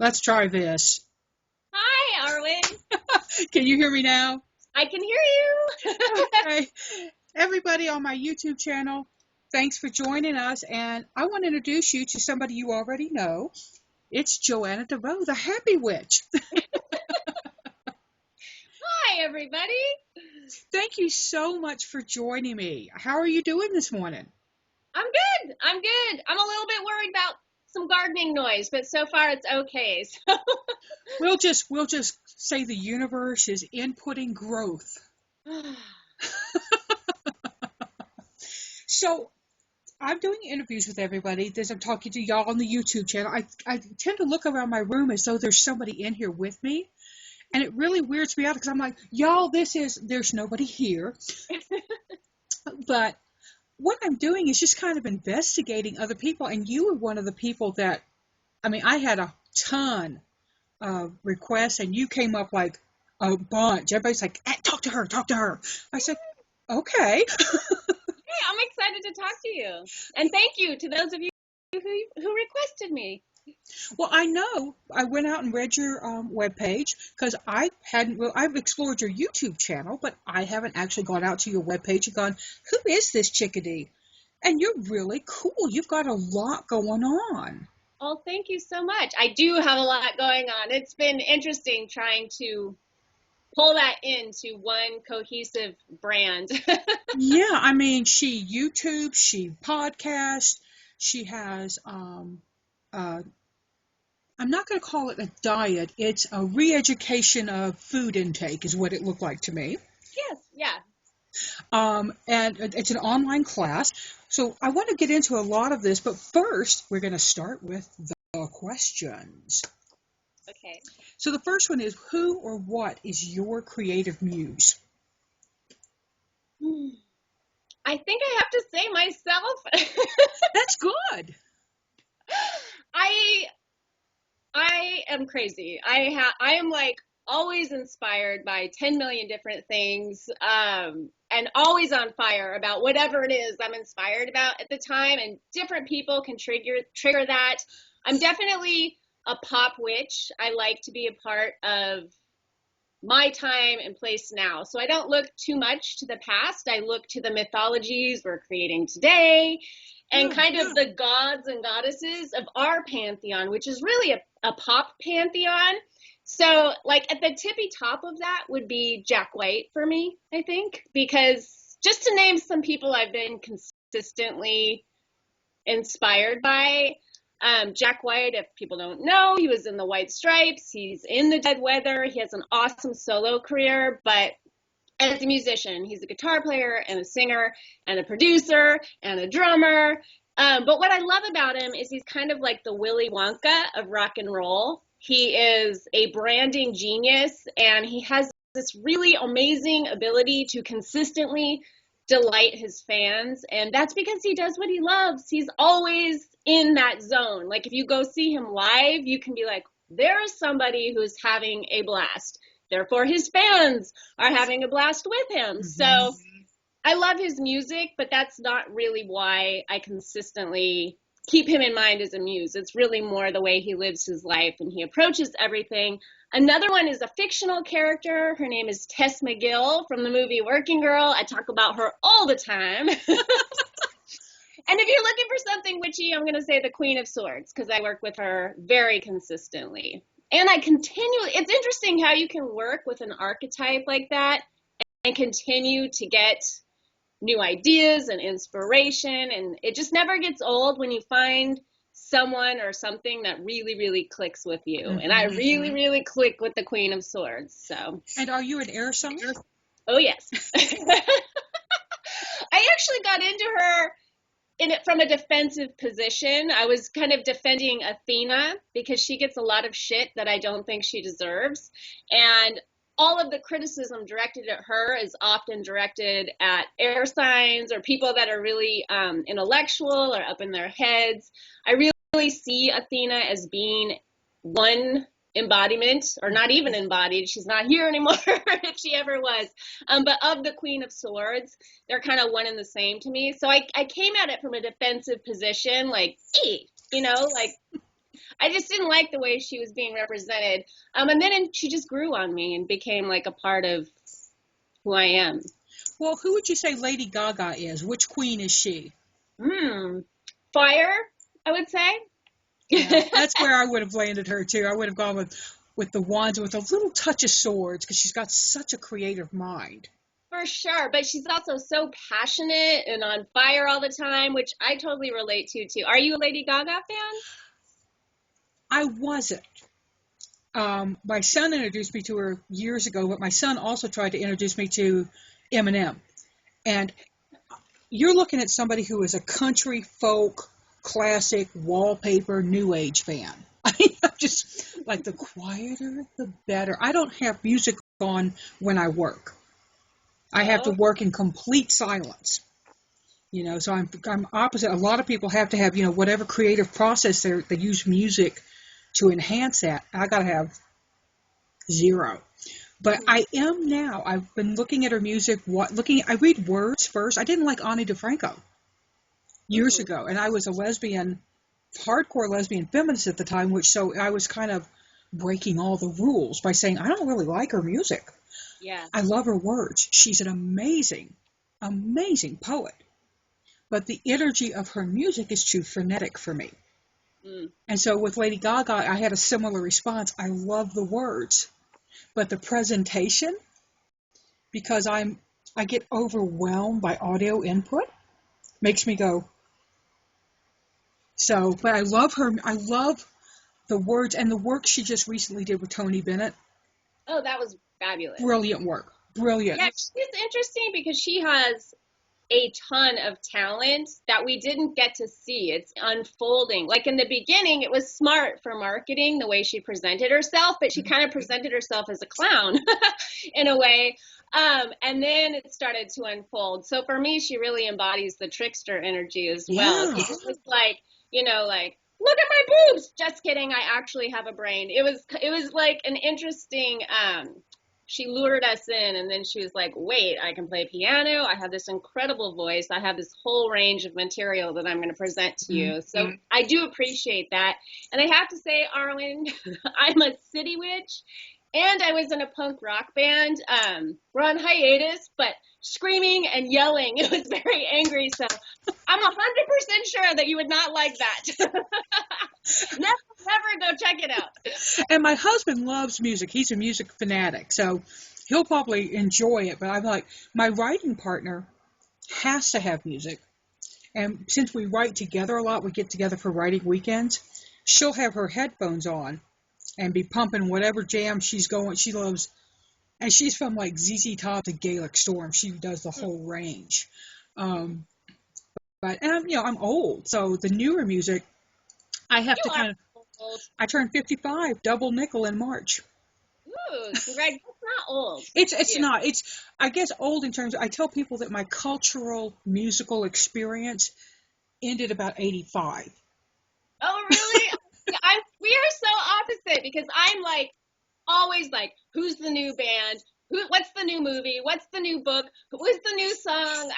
Let's try this. Hi, Arwen. Can you hear me now? I can hear you. Okay. Everybody on my YouTube channel, thanks for joining us. And I want to introduce you to somebody you already know. It's Joanna DeVoe, the Happy Witch. Hi, everybody. Thank you so much for joining me. How are you doing this morning? I'm good. I'm a little bit worried about some gardening noise, but so far it's okay. So. We'll just say the universe is inputting growth. So I'm doing interviews with everybody as I'm talking to y'all on the YouTube channel. I tend to look around my room as though there's somebody in here with me. And it really weirds me out because I'm like, y'all, there's nobody here. But what I'm doing is just kind of investigating other people. And you were one of the people that, I had a ton of requests and you came up like a bunch. Everybody's like, talk to her. I said, okay. Hey, I'm excited to talk to you. And thank you to those of you who requested me. Well, I know I went out and read your webpage because I've explored your YouTube channel, but I haven't actually gone out to your webpage and gone, who is this chickadee? And you're really cool. You've got a lot going on. Oh, thank you so much. I do have a lot going on. It's been interesting trying to pull that into one cohesive brand. Yeah, she YouTubes, she podcasts, she has I'm not going to call it a diet. It's a re-education of food intake is what it looked like to me. Yes, yeah. And it's an online class. So I want to get into a lot of this, but first we're going to start with the questions. Okay. So the first one is, who or what is your creative muse? I think I have to say myself. That's good. I am crazy. I am like always inspired by 10 million different things, and always on fire about whatever it is I'm inspired about at the time, and different people can trigger that. I'm definitely a pop witch. I like to be a part of my time and place now. So I don't look too much to the past. I look to the mythologies we're creating today and kind of the gods and goddesses of our pantheon, which is really a pop pantheon. So like at the tippy top of that would be Jack White for me, I think, because just to name some people I've been consistently inspired by, Jack White, if people don't know, he was in the White Stripes. He's in the Dead Weather. He has an awesome solo career, but as a musician, he's a guitar player and a singer and a producer and a drummer. But what I love about him is he's kind of like the Willy Wonka of rock and roll. He is a branding genius, and he has this really amazing ability to consistently delight his fans, and that's because he does what he loves. He's always in that zone. Like if you go see him live, you can be like, there is somebody who's having a blast. Therefore, his fans are having a blast with him. Mm-hmm. So I love his music, but that's not really why I consistently keep him in mind as a muse. It's really more the way he lives his life and he approaches everything. Another one is a fictional character. Her name is Tess McGill from the movie Working Girl. I talk about her all the time. And if you're looking for something witchy, I'm going to say the Queen of Swords, because I work with her very consistently. And it's interesting how you can work with an archetype like that and continue to get new ideas and inspiration. And it just never gets old when you find someone or something that really, really clicks with you. Mm-hmm. And I really, really click with the Queen of Swords. So. And are you an air sign? Oh, yes. I actually got into her from a defensive position. I was kind of defending Athena because she gets a lot of shit that I don't think she deserves. And all of the criticism directed at her is often directed at air signs or people that are really intellectual or up in their heads. I really see Athena as being one embodiment, or not even embodied. She's not here anymore if she ever was. But of the Queen of Swords, they're kind of one and the same to me. So I came at it from a defensive position, like, hey, like, I just didn't like the way she was being represented. And then she just grew on me and became like a part of who I am. Well, who would you say Lady Gaga is? Which queen is she? Fire, I would say. Yeah, that's where I would have landed her too. I would have gone with the wands with a little touch of swords because she's got such a creative mind. For sure, but she's also so passionate and on fire all the time, which I totally relate to too. Are you a Lady Gaga fan? I wasn't. My son introduced me to her years ago, but my son also tried to introduce me to Eminem. And you're looking at somebody who is a country, folk, classic, wallpaper, new age fan. I mean, I'm just like, the quieter, the better. I don't have music on when I work. I have to work in complete silence. You know, so I'm opposite. A lot of people have to have, you know, whatever creative process they use music to enhance that. I got to have zero. But I am now. I've been looking at her music. I read words first. I didn't like Ani DeFranco years ago, and I was a lesbian, hardcore lesbian feminist at the time, so I was kind of breaking all the rules by saying I don't really like her music. Yeah. I love her words. She's an amazing, amazing poet. But the energy of her music is too frenetic for me. And so with Lady Gaga, I had a similar response. I love the words. But the presentation, because I get overwhelmed by audio input, makes me go. So, but I love her. I love the words and the work she just recently did with Tony Bennett. Oh, that was fabulous. Brilliant work. Brilliant. Yeah, she's interesting because she has a ton of talent that we didn't get to see. It's unfolding. Like in the beginning, it was smart for marketing, the way she presented herself, but she kind of presented herself as a clown in a way. And then it started to unfold. So for me, she really embodies the trickster energy as well. Yeah. It was like, you know, like, look at my boobs. Just kidding. I actually have a brain. It was like an interesting, she lured us in, and then she was like, wait, I can play piano. I have this incredible voice. I have this whole range of material that I'm going to present to you. So I do appreciate that. And I have to say, Arwen, I'm a city witch, and I was in a punk rock band. We're on hiatus, but screaming and yelling. It was very angry. So I'm 100% sure that you would not like that. Never go check it out. And my husband loves music. He's a music fanatic, so he'll probably enjoy it. But I'm like, my writing partner has to have music. And since we write together a lot, we get together for writing weekends, she'll have her headphones on and be pumping whatever jam she loves. And she's from like ZZ Top to Gaelic Storm. She does the whole range. I'm old, so the newer music, I have to kind of. I turned 55, double nickel in March. Ooh, congrats. That's not old. It's not. It's, I guess, old in terms of, I tell people that my cultural musical experience ended about 85. Oh, really? We are so opposite because I'm like, always like, who's the new band? What's the new movie? What's the new book? What's the new song?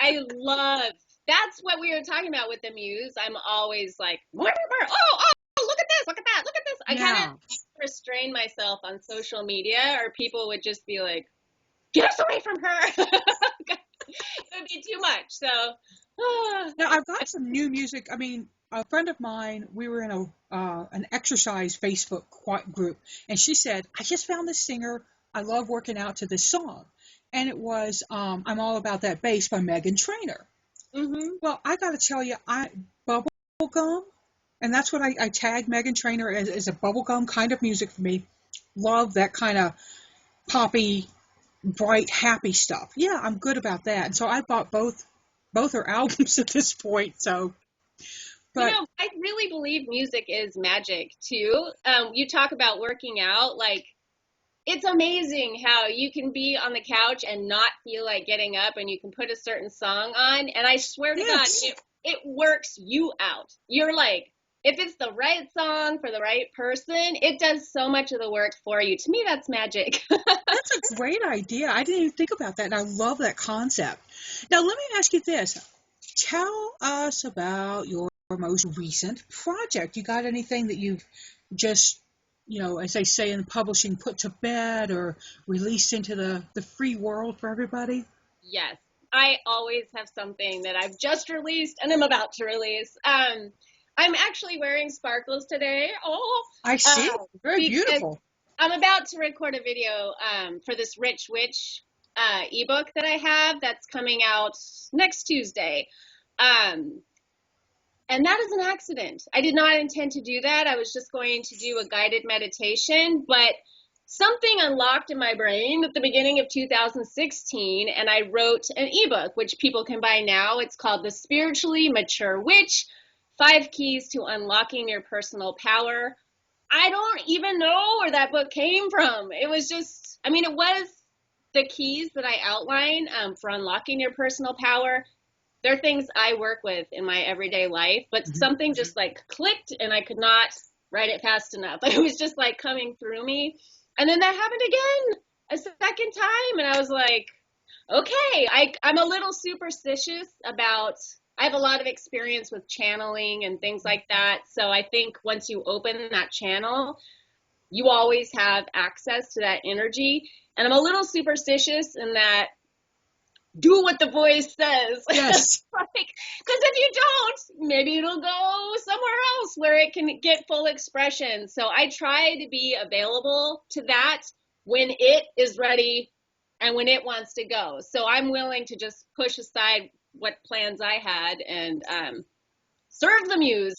That's what we were talking about with the muse. I'm always like, whatever. Oh, look at this, look at that, look at this. I kind of restrain myself on social media, or people would just be like, get us away from her. It would be too much. So now I've got some new music. I mean, a friend of mine, we were in an exercise Facebook group, and she said, I just found this singer. I love working out to this song. And it was I'm All About That Bass by Meghan Trainor. Mm-hmm. Well, I got to tell you, bubblegum, and that's what I tag Meghan Trainor as a bubblegum kind of music for me. Love that kind of poppy, bright, happy stuff. Yeah, I'm good about that. And so I bought both her albums at this point. So, but I really believe music is magic too. You talk about working out, like, it's amazing how you can be on the couch and not feel like getting up, and you can put a certain song on, and I swear to God, it works you out. You're like, if it's the right song for the right person, it does so much of the work for you. To me, that's magic. That's a great idea. I didn't even think about that, and I love that concept. Now, let me ask you this. Tell us about your most recent project. You got anything that you've just, as they say in publishing, put to bed or released into the free world for everybody? Yes, I always have something that I've just released and I'm about to release. I'm actually wearing sparkles today. Oh, I see. Very beautiful. I'm about to record a video for this Rich Witch ebook that I have that's coming out next Tuesday. And that is an accident. I did not intend to do that. I was just going to do a guided meditation, but something unlocked in my brain at the beginning of 2016, and I wrote an ebook, which people can buy now. It's called The Spiritually Mature Witch, 5 Keys to Unlocking Your Personal Power. I don't even know where that book came from. It was just, it was the keys that I outline for unlocking your personal power. They're things I work with in my everyday life, but something just like clicked and I could not write it fast enough. It was just like coming through me. And then that happened again a second time. And I was like, okay, I'm a little superstitious about, I have a lot of experience with channeling and things like that. So I think once you open that channel, you always have access to that energy. And I'm a little superstitious in that do what the voice says. Yes. Because if you don't, maybe it'll go somewhere else where it can get full expression. So I try to be available to that when it is ready and when it wants to go. So I'm willing to just push aside what plans I had and serve the muse.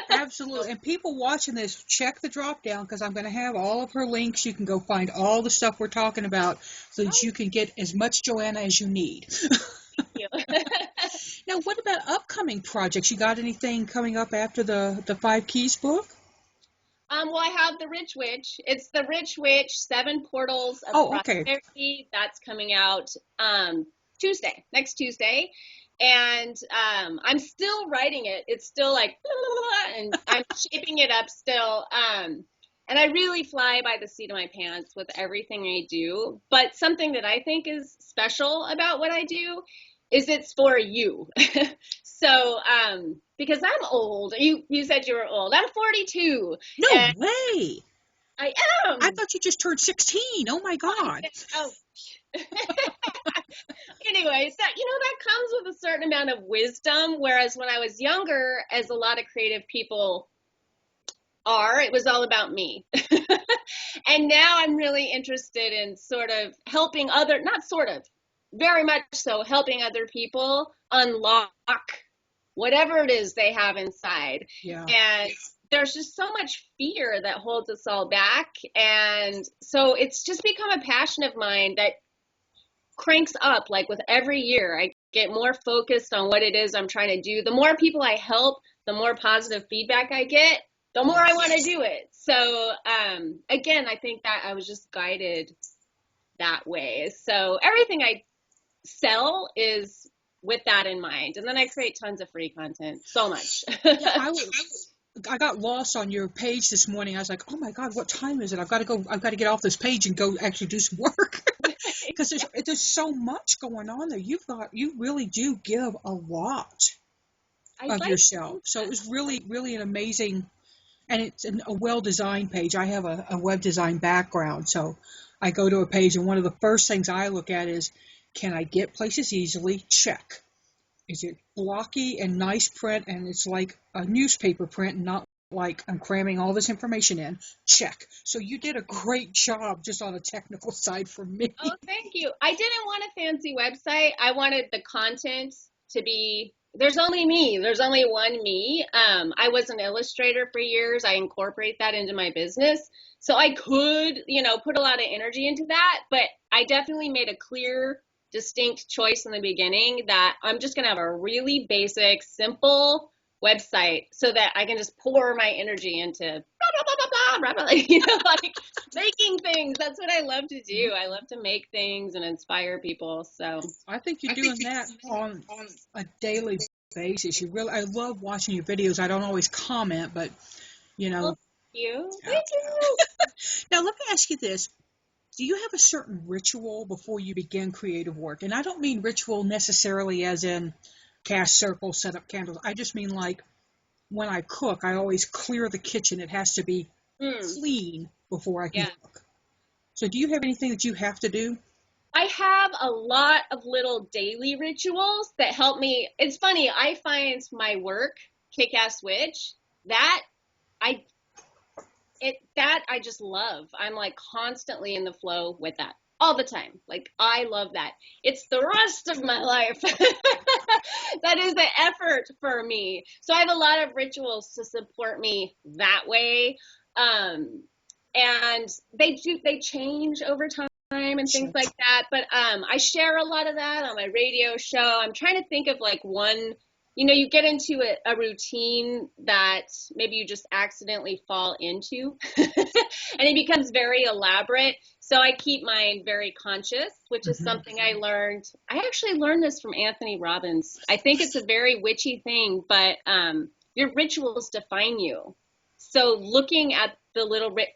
Absolutely. And people watching this, check the drop down because I'm going to have all of her links. You can go find all the stuff we're talking about so that you can get as much Joanna as you need. Thank you. Now, what about upcoming projects? You got anything coming up after the 5 Keys book? Well, I have the Rich Witch. It's the Rich Witch, 7 Portals of Prosperity. That's coming out Tuesday, next Tuesday. And I'm still writing it. It's still like, and I'm shaping it up still. And I really fly by the seat of my pants with everything I do. But something that I think is special about what I do is it's for you. So, because I'm old. You said you were old. I'm 42. No way. I am. I thought you just turned 16. Oh my God. Oh. Anyway, so that comes with a certain amount of wisdom, whereas when I was younger, as a lot of creative people are, it was all about me. And now I'm really interested in sort of helping very much so helping other people unlock whatever it is they have inside. Yeah. And there's just so much fear that holds us all back. And so it's just become a passion of mine that cranks up. Like with every year, I get more focused on what it is I'm trying to do. The more people I help, the more positive feedback I get, the more I want to do it. So again, I think that I was just guided that way. So everything I sell is with that in mind. And then I create tons of free content. So much. Yeah, I got lost on your page this morning. I was like, oh my God, what time is it? I've got to get off this page and go actually do some work. Because there's so much going on there. You really do give a lot of yourself. So it was really, really an amazing, and it's a well-designed page. I have a web design background, so I go to a page, and one of the first things I look at is, can I get places easily? Check. Is it blocky and nice print, and it's like a newspaper print, not like I'm cramming all this information in? Check. So you did a great job just on a technical side for me. Oh, thank you. I didn't want a fancy website. I wanted the content to be, there's only me. There's only one me. I was an illustrator for years. I incorporate that into my business. So I could, put a lot of energy into that, but I definitely made a clear, distinct choice in the beginning that I'm just going to have a really basic, simple website so that I can just pour my energy into blah, blah, blah, blah, blah, like making things. That's what I love to do. I love to make things and inspire people. So I think you're doing that on a daily basis. I love watching your videos. I don't always comment, but Well, thank you. Now let me ask you this. Do you have a certain ritual before you begin creative work? And I don't mean ritual necessarily as in cast circles, set up candles. I just mean like when I cook, I always clear the kitchen. It has to be clean before I can Yeah. cook. So do you have anything that you have to do? I have a lot of little daily rituals that help me. It's funny, I find my work, KICKASS WITCH, that I just love. I'm like constantly in the flow with that all the time. Like, I love that. It's the rest of my life. That is the effort for me. So I have a lot of rituals to support me that way. And they change over time and things like that. But I share a lot of that on my radio show. I'm trying to think of like one, you get into a routine that maybe you just accidentally fall into and it becomes very elaborate. So I keep mine very conscious, which is something I learned. I actually learned this from Anthony Robbins. I think it's a very witchy thing, but your rituals define you. So looking at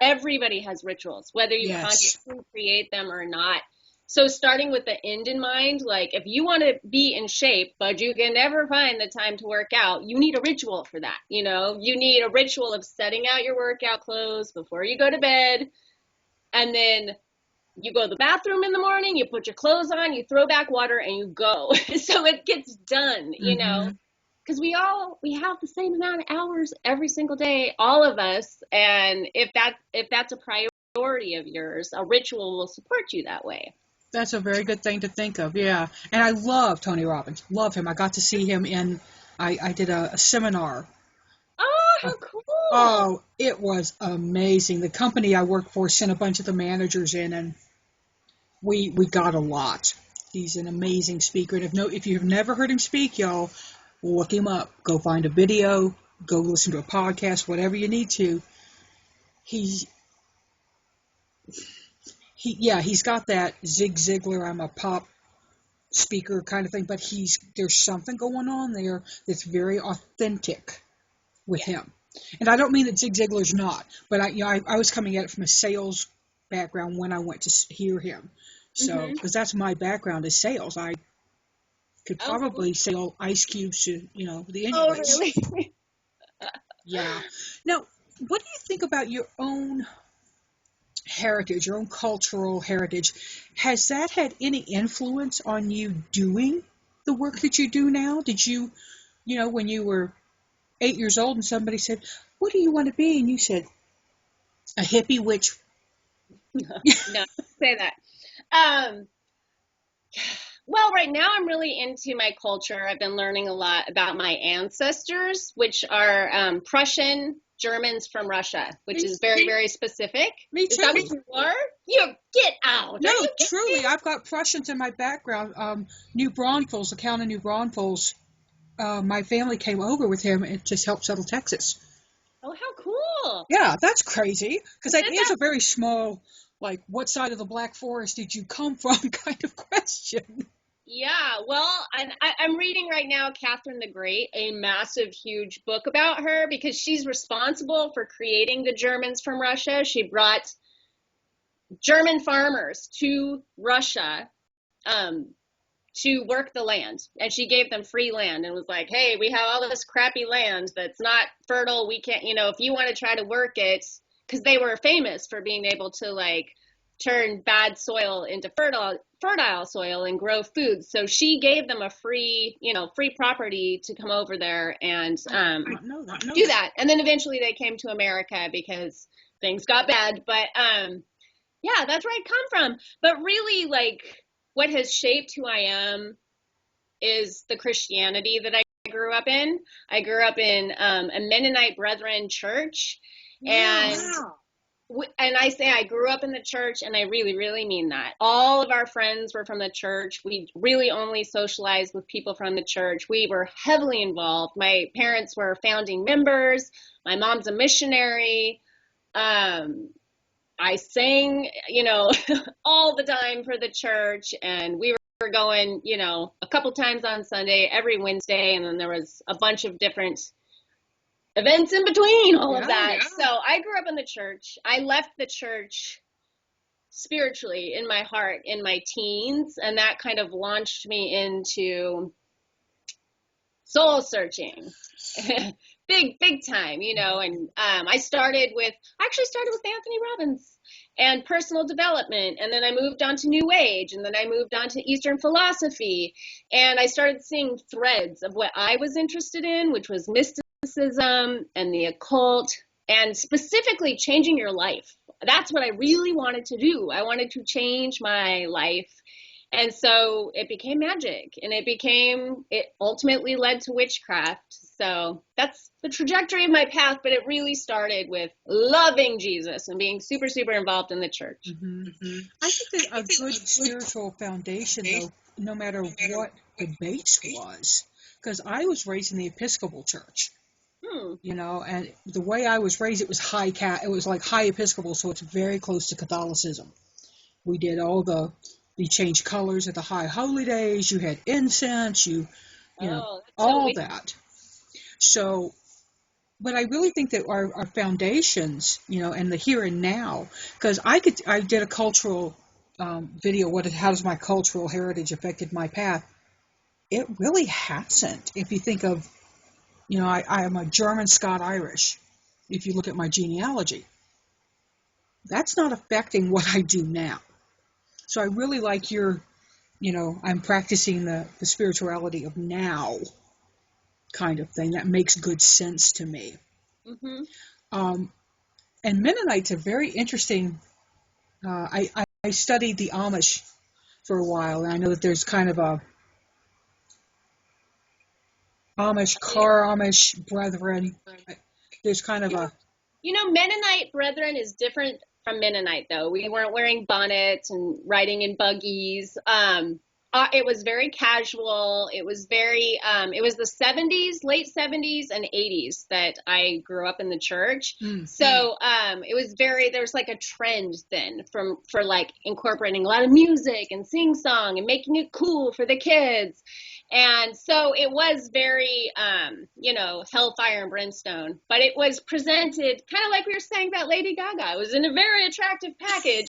everybody has rituals, whether you consciously create them or not. So starting with the end in mind, like if you want to be in shape, but you can never find the time to work out, you need a ritual for that. You need a ritual of setting out your workout clothes before you go to bed. And then you go to the bathroom in the morning, you put your clothes on, you throw back water, and you go. So it gets done, because we have the same amount of hours every single day, all of us. And if that's a priority of yours, a ritual will support you that way. That's a very good thing to think of, yeah. And I love Tony Robbins. Love him. I got to see him I did a seminar. Oh, how cool. Oh, it was amazing. The company I work for sent a bunch of the managers in, and we got a lot. He's an amazing speaker. And if you've never heard him speak, y'all, look him up. Go find a video. Go listen to a podcast, whatever you need to. He's got that Zig Ziglar, I'm a pop speaker kind of thing, but there's something going on there that's very authentic with him. And I don't mean that Zig Ziglar's not, but I was coming at it from a sales background when I went to hear him. So, because that's my background is sales. I could probably sell ice cubes to, the anyways. Oh, really? Yeah. Now, what do you think about your own heritage, your own cultural heritage? Has that had any influence on you doing the work that you do now? Did you, when you were 8 years old and somebody said, "What do you want to be?" and you said, "A hippie witch"? No, say that. Well, right now I'm really into my culture. I've been learning a lot about my ancestors, which are Prussian Germans from Russia, which is very, very specific. Me too. Is that what you are? You get out. No, truly, I've got Prussians in my background. New Braunfels, the Count of New Braunfels, my family came over with him and just helped settle Texas. Oh, how cool. Yeah, that's crazy, because that is a very small, like, what side of the Black Forest did you come from kind of question. Yeah, well, I'm reading right now Catherine the Great, a massive, huge book about her, because she's responsible for creating the Germans from Russia. She brought German farmers to Russia to work the land, and she gave them free land and was like, hey, we have all this crappy land that's not fertile. We can't, if you want to try to work it, because they were famous for being able to, like, turn bad soil into fertile soil and grow food. So she gave them a free property to come over there and do that. And then eventually they came to America because things got bad. But yeah, that's where I come from. But really, like, what has shaped who I am is the Christianity that I grew up in. I grew up in a Mennonite Brethren church. And I say I grew up in the church, and I really, really mean that. All of our friends were from the church. We really only socialized with people from the church. We were heavily involved. My parents were founding members. My mom's a missionary. I sang, all the time for the church, and we were going, a couple times on Sunday, every Wednesday, and then there was a bunch of different events in between all of that. Yeah. So I grew up in the church. I left the church spiritually in my heart in my teens, and that kind of launched me into soul searching, big time, you know. And I actually started with Anthony Robbins and personal development, and then I moved on to New Age, and then I moved on to Eastern philosophy, and I started seeing threads of what I was interested in, which was mysticism and the occult, and specifically changing your life. That's what I really wanted to do. I wanted to change my life. And so it became magic, and it ultimately led to witchcraft. So that's the trajectory of my path, but it really started with loving Jesus and being super, super involved in the church. Mm-hmm. Mm-hmm. I think that a good spiritual foundation, though, no matter what the base was, because I was raised in the Episcopal Church. You know, and the way I was raised, it was it was like high Episcopal, so it's very close to Catholicism. We did you changed colors at the high holy days, you had incense, you know, all that. So, but I really think that our foundations, you know, and the here and now, because I did a cultural video, how does my cultural heritage affected my path? It really hasn't. If you think of, you know, I am a German, Scot, Irish. If you look at my genealogy, that's not affecting what I do now. So I really like I'm practicing the spirituality of now kind of thing. That makes good sense to me. Mm-hmm. And Mennonites are very interesting. I studied the Amish for a while, and I know that there's kind of a Amish Brethren. There's kind of a... You know, Mennonite Brethren is different from Mennonite, though. We weren't wearing bonnets and riding in buggies. It was very casual. It was it was the 70s, late 70s and 80s that I grew up in the church. So it was there was like a trend then for like incorporating a lot of music and sing song and making it cool for the kids. And so it was very, hellfire and brimstone, but it was presented kind of like we were saying about Lady Gaga. It was in a very attractive package.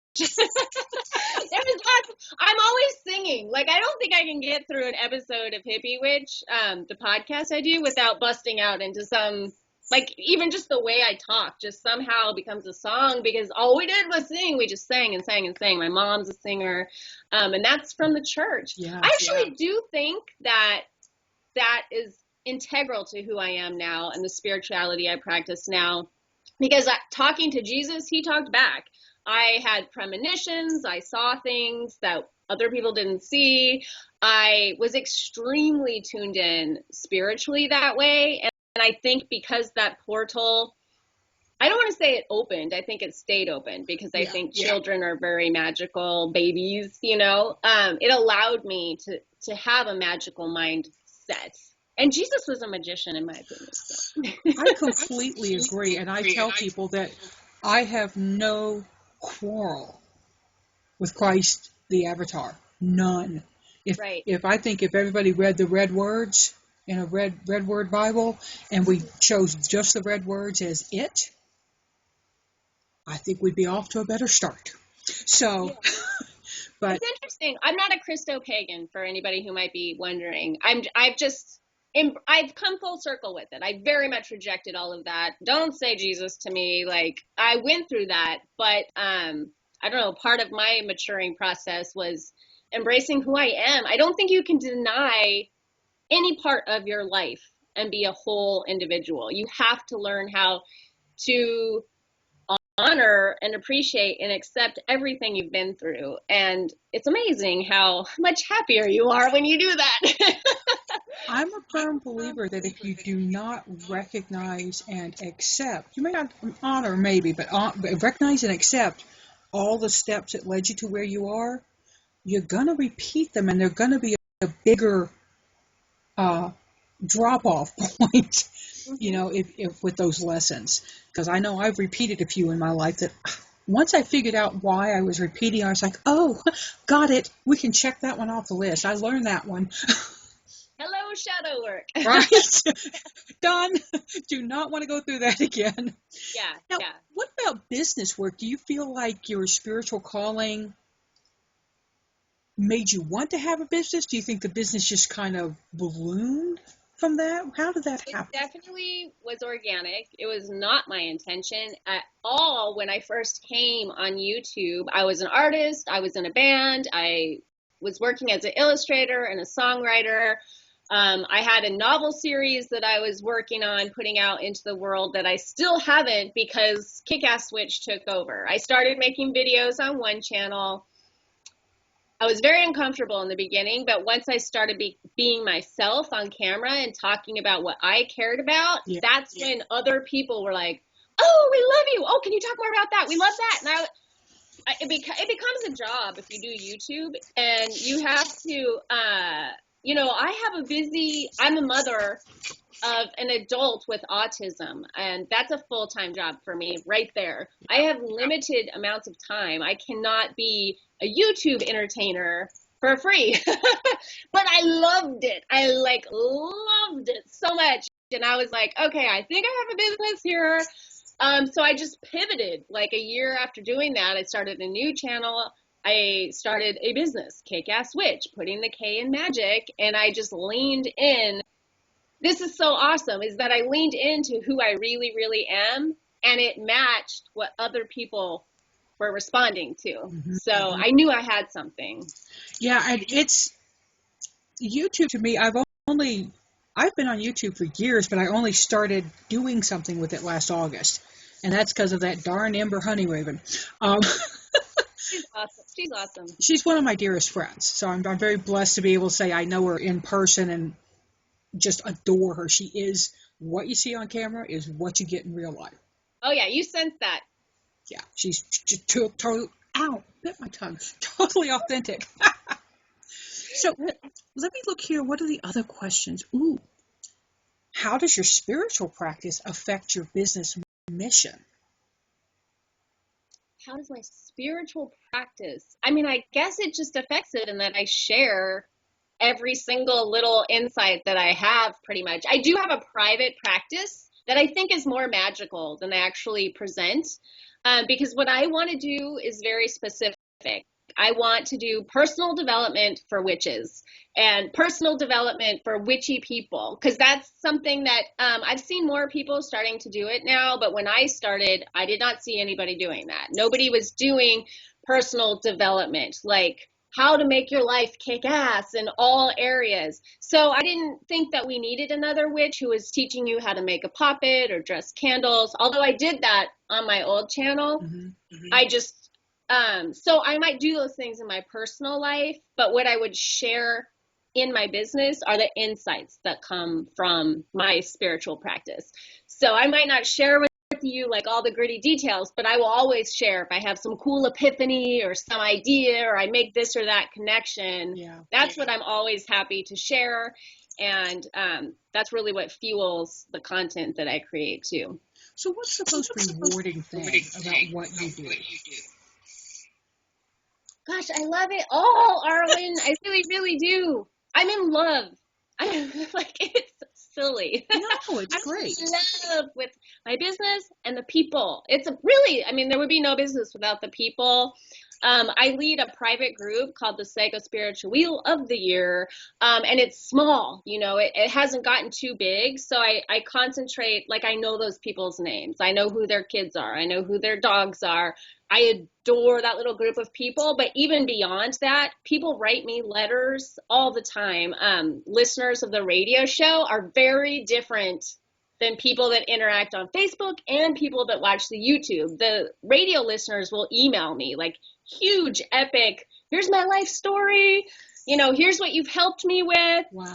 I'm always singing. Like, I don't think I can get through an episode of Hippie Witch, the podcast I do, without busting out into some, like, even just the way I talk just somehow becomes a song, because all we did was sing. We just sang and sang and sang. My mom's a singer, and that's from the church. Yeah, I actually do think that is integral to who I am now and the spirituality I practice now, because talking to Jesus, he talked back. I had premonitions. I saw things that other people didn't see. I was extremely tuned in spiritually that way. And I think because that portal, I don't want to say it opened. I think it stayed open, because I think children are very magical babies, you know. It allowed me to have a magical mindset. And Jesus was a magician, in my opinion. So. I completely agree. And I tell people that I have no quarrel with Christ the Avatar. None. If everybody read the red words in a red word Bible, and we chose just the red words as it, I think we'd be off to a better start. So, but it's interesting. I'm not a Christo-pagan, for anybody who might be wondering. I've come full circle with it. I very much rejected all of that. Don't say Jesus to me. Like, I went through that, but I don't know, part of my maturing process was embracing who I am. I don't think you can deny any part of your life and be a whole individual. You have to learn how to honor and appreciate and accept everything you've been through. And it's amazing how much happier you are when you do that. I'm a firm believer that if you do not recognize and accept, you may not honor maybe, but recognize and accept all the steps that led you to where you are, you're going to repeat them, and they're going to be a bigger drop-off point, you know, if with those lessons. Because I know I've repeated a few in my life that once I figured out why I was repeating, I was like, oh, got it. We can check that one off the list. I learned that one. Hello, shadow work. Right? Done. Do not want to go through that again. Yeah. Now, what about business work? Do you feel like your spiritual calling made you want to have a business? Do you think the business just kind of ballooned? from that? How did that It happen? definitely was organic. It was not my intention at all. When I first came on YouTube, I was an artist. I was in a band. I was working as an illustrator and a songwriter. I had a novel series that I was working on putting out into the world that I still haven't because KICKASS WITCH took over. I started making videos on one channel. I was very uncomfortable in the beginning, but once I started being myself on camera and talking about what I cared about, that's when other people were like, oh, we love you. Oh, can you talk more about that? We love that. And it becomes a job if you do YouTube, and you have to, I'm a mother of an adult with autism, and that's a full-time job for me right there. I have limited amounts of time. I cannot be a YouTube entertainer for free, but I loved it. I loved it so much. And I was like, okay, I think I have a business here. So I just pivoted. Like a year after doing that, I started a new channel. I started a business, KICKASS WITCH, putting the K in Magick, and I just leaned in. This is so awesome, is that I leaned into who I really, really am, and it matched what other people were responding to. Mm-hmm. So I knew I had something. Yeah, and it's YouTube to me. I've been on YouTube for years, but I only started doing something with it last August, and that's because of that darn Ember Honeyraven. She's awesome. She's awesome. She's one of my dearest friends, so I'm very blessed to be able to say I know her in person and just adore her. She is what you see on camera is what you get in real life. Oh yeah, you sense that. Yeah, she's just totally, ow, bit my tongue, totally authentic. So let me look here. What are the other questions? Ooh, how does your spiritual practice affect your business mission? How does my spiritual practice? I mean, I guess it just affects it in that I share every single little insight that I have pretty much. I do have a private practice that I think is more magical than I actually present because what I want to do is very specific. I want to do personal development for witches and personal development for witchy people because that's something that I've seen more people starting to do it now, but when I started, I did not see anybody doing that. Nobody was doing personal development, like how to make your life kick ass in all areas. So I didn't think that we needed another witch who was teaching you how to make a puppet or dress candles, although I did that on my old channel. Mm-hmm. Mm-hmm. I just so I might do those things in my personal life, but what I would share in my business are the insights that come from my spiritual practice. So I might not share with you like all the gritty details, but I will always share if I have some cool epiphany or some idea or I make this or that connection. Yeah. That's what I'm always happy to share. And that's really what fuels the content that I create too. So what's the most rewarding thing about what you do? Gosh, I love it all, Arwen. I really, really do. I'm in love. I'm like, it's silly. No, it's great. I'm in love with my business and the people. It's really, I mean, there would be no business without the people. I lead a private group called the Psycho Spiritual Wheel of the Year, and it's small, you know, it hasn't gotten too big, so I concentrate, like I know those people's names, I know who their kids are, I know who their dogs are, I adore that little group of people, but even beyond that, people write me letters all the time. Listeners of the radio show are very different than people that interact on Facebook and people that watch the YouTube. The radio listeners will email me like huge, epic, here's my life story, you know, here's what you've helped me with. Wow.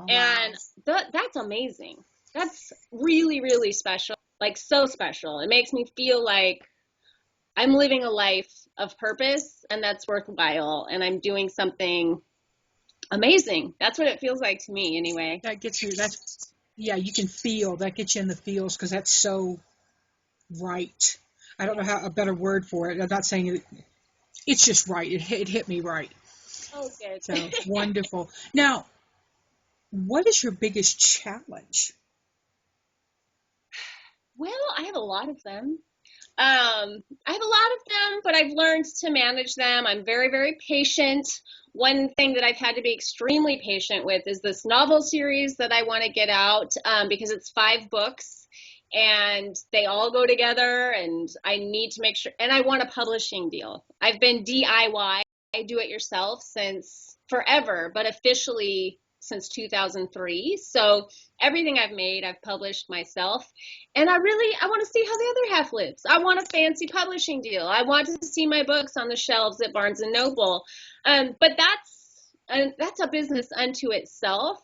And that's amazing. That's really, really special, like so special. It makes me feel like I'm living a life of purpose and that's worthwhile and I'm doing something amazing. That's what it feels like to me anyway. That gets you, yeah, you can feel, that gets you in the feels because that's so right. I don't know how a better word for it. I'm not saying it. It's just right. It hit me right. Oh, good. So wonderful. Now, what is your biggest challenge? Well, I have a lot of them. I have a lot of them, but I've learned to manage them. I'm very, very patient. One thing that I've had to be extremely patient with is this novel series that I want to get out, because it's 5 books and they all go together, and I need to make sure, and I want a publishing deal. I've been DIY, do it yourself, since forever, but officially since 2003. So everything I've made, I've published myself. And I want to see how the other half lives. I want a fancy publishing deal. I want to see my books on the shelves at Barnes and Noble. But that's a business unto itself.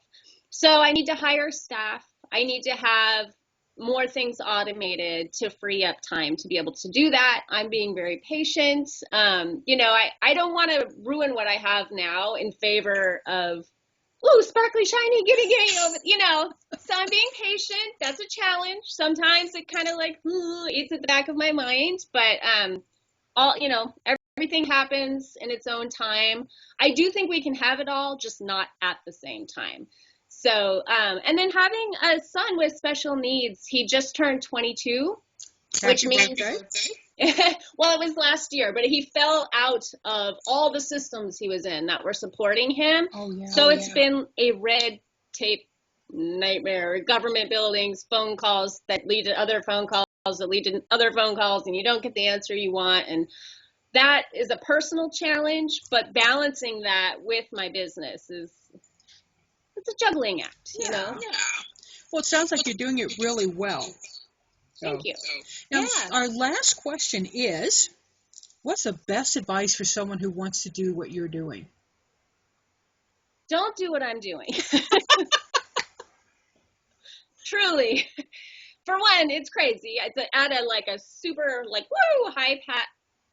So I need to hire staff. I need to have more things automated to free up time to be able to do that. I'm being very patient. I don't want to ruin what I have now in favor of, ooh, sparkly, shiny, gimme, so I'm being patient. That's a challenge. Sometimes it kind of like, it's at the back of my mind, but everything happens in its own time. I do think we can have it all, just not at the same time. So, and then having a son with special needs, he just turned 22, which means, well, it was last year, but he fell out of all the systems he was in that were supporting him. Oh, yeah. So it's been a red tape nightmare, government buildings, phone calls that lead to other phone calls that lead to other phone calls, and you don't get the answer you want. And that is a personal challenge, but balancing that with my business it's a juggling act, Yeah. Well, it sounds like you're doing it really well. Thank you. Now, our last question is, what's the best advice for someone who wants to do what you're doing? Don't do what I'm doing. Truly. For one, it's crazy. It's at a super high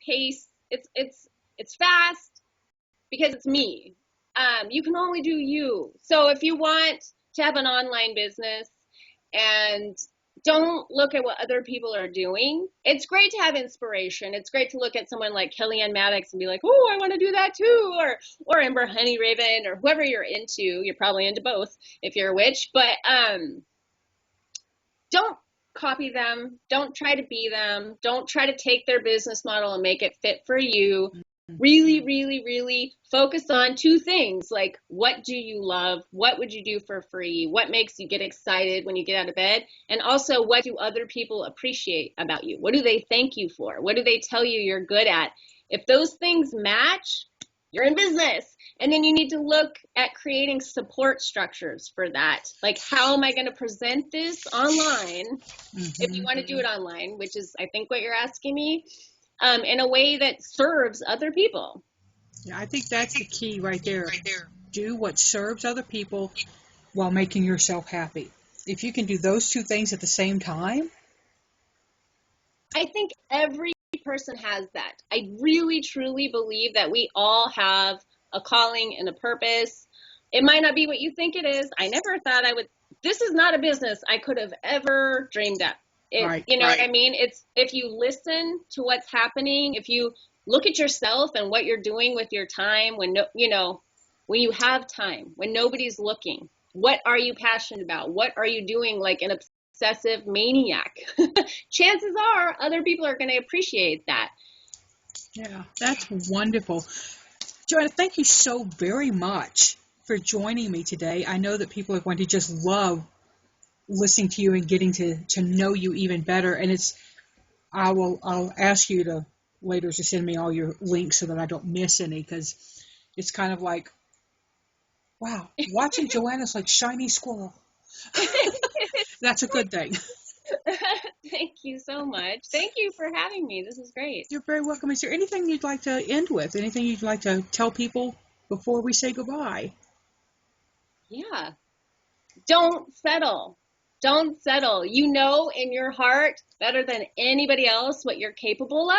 pace. It's fast because it's me. You can only do you. So if you want to have an online business, and don't look at what other people are doing. It's great to have inspiration. It's great to look at someone like Kellyanne Maddox and be like, oh, I want to do that too. Or Ember Honeyraven, or whoever you're into. You're probably into both if you're a witch. But don't copy them. Don't try to be them. Don't try to take their business model and make it fit for you. Really, really, really focus on 2 things. Like, what do you love? What would you do for free? What makes you get excited when you get out of bed? And also, what do other people appreciate about you? What do they thank you for? What do they tell you you're good at? If those things match, you're in business. And then you need to look at creating support structures for that. Like, how am I going to present this online, if you want to do it online, which is, I think, what you're asking me. In a way that serves other people. Yeah, I think that's the key right there. Do what serves other people while making yourself happy. If you can do those 2 things at the same time. I think every person has that. I really, truly believe that we all have a calling and a purpose. It might not be what you think it is. I never thought this is not a business I could have ever dreamed up. What I mean? It's if you listen to what's happening, if you look at yourself and what you're doing with your time when you have time, when nobody's looking, what are you passionate about? What are you doing like an obsessive maniac? Chances are other people are going to appreciate that. Yeah, that's wonderful. Joanna, thank you so very much for joining me today. I know that people are going to just love listening to you and getting to know you even better. And I'll ask you to later to send me all your links so that I don't miss any, because it's kind of like, wow, watching Joanna's like shiny squirrel. That's a good thing. Thank you so much. Thank you for having me. This is great. You're very welcome. Is there anything you'd like to end with? Anything you'd like to tell people before we say goodbye? Yeah. Don't settle. Don't settle. You know in your heart better than anybody else what you're capable of.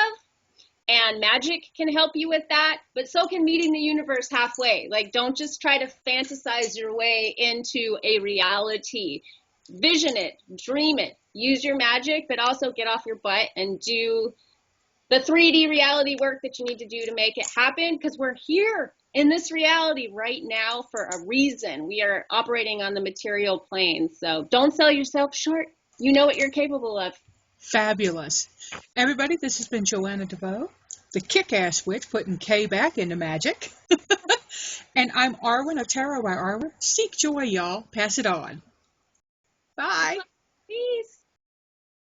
And Magick can help you with that, but so can meeting the universe halfway. Like, don't just try to fantasize your way into a reality. Vision it, dream it, use your magic, but also get off your butt and do the 3D reality work that you need to do to make it happen, because we're here in this reality right now for a reason. We are operating on the material plane. So don't sell yourself short. You know what you're capable of. Fabulous. Everybody, this has been Joanna DeVoe, the Kick-Ass Witch, putting K back into magic. And I'm Arwen of Tarot by Arwen. Seek joy, y'all. Pass it on. Bye. Peace.